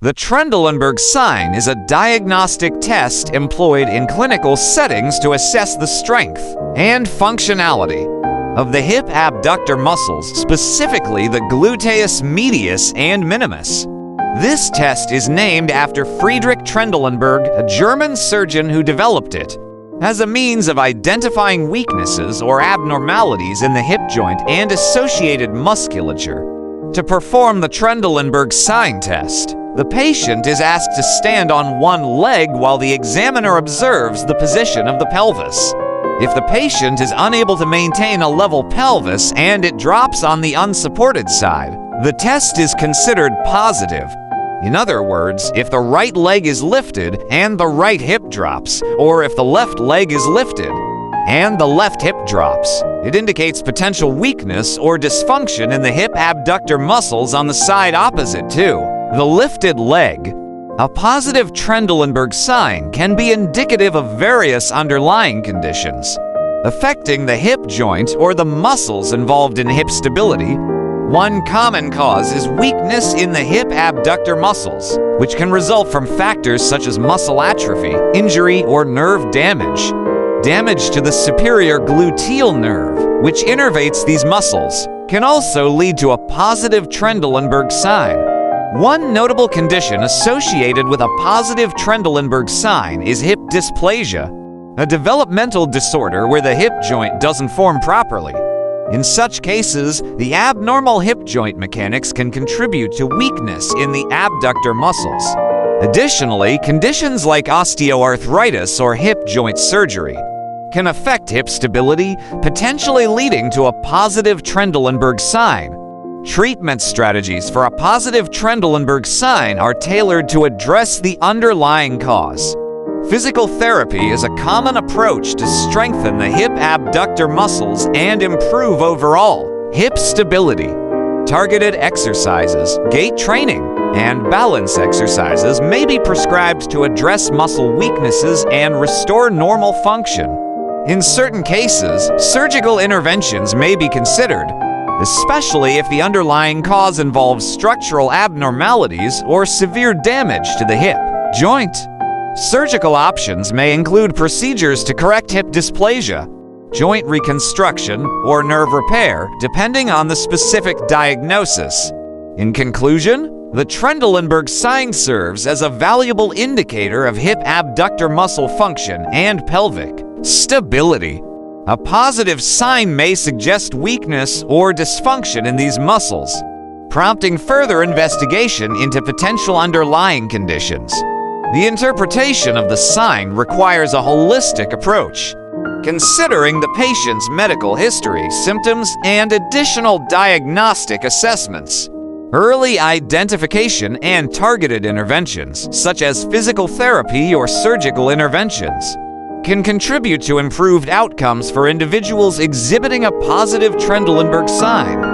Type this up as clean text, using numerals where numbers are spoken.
The Trendelenburg sign is a diagnostic test employed in clinical settings to assess the strength and functionality of the hip abductor muscles, specifically the gluteus medius and minimus. This test is named after Friedrich Trendelenburg, a German surgeon who developed it, as a means of identifying weaknesses or abnormalities in the hip joint and associated musculature. To perform the Trendelenburg sign test, the patient is asked to stand on one leg while the examiner observes the position of the pelvis. If the patient is unable to maintain a level pelvis and it drops on the unsupported side, the test is considered positive. In other words, if the right leg is lifted and the right hip drops, or if the left leg is lifted and the left hip drops, it indicates potential weakness or dysfunction in the hip abductor muscles on the side opposite to the lifted leg. A positive Trendelenburg sign can be indicative of various underlying conditions affecting the hip joint or the muscles involved in hip stability. One common cause is weakness in the hip abductor muscles, which can result from factors such as muscle atrophy, injury, or nerve damage. Damage to the superior gluteal nerve, which innervates these muscles, can also lead to a positive Trendelenburg sign. One notable condition associated with a positive Trendelenburg sign is hip dysplasia, a developmental disorder where the hip joint doesn't form properly. In such cases, the abnormal hip joint mechanics can contribute to weakness in the abductor muscles. Additionally, conditions like osteoarthritis or hip joint surgery can affect hip stability, potentially leading to a positive Trendelenburg sign. Treatment strategies for a positive Trendelenburg sign are tailored to address the underlying cause. Physical therapy is a common approach to strengthen the hip abductor muscles and improve overall hip stability. Targeted exercises, gait training, and balance exercises may be prescribed to address muscle weaknesses and restore normal function. In certain cases, surgical interventions may be considered, especially if the underlying cause involves structural abnormalities or severe damage to the hip joint. Surgical options may include procedures to correct hip dysplasia, joint reconstruction, or nerve repair, depending on the specific diagnosis. In conclusion, the Trendelenburg sign serves as a valuable indicator of hip abductor muscle function and pelvic stability. A positive sign may suggest weakness or dysfunction in these muscles, prompting further investigation into potential underlying conditions. The interpretation of the sign requires a holistic approach, considering the patient's medical history, symptoms, and additional diagnostic assessments. Early identification and targeted interventions, such as physical therapy or surgical interventions, can contribute to improved outcomes for individuals exhibiting a positive Trendelenburg sign.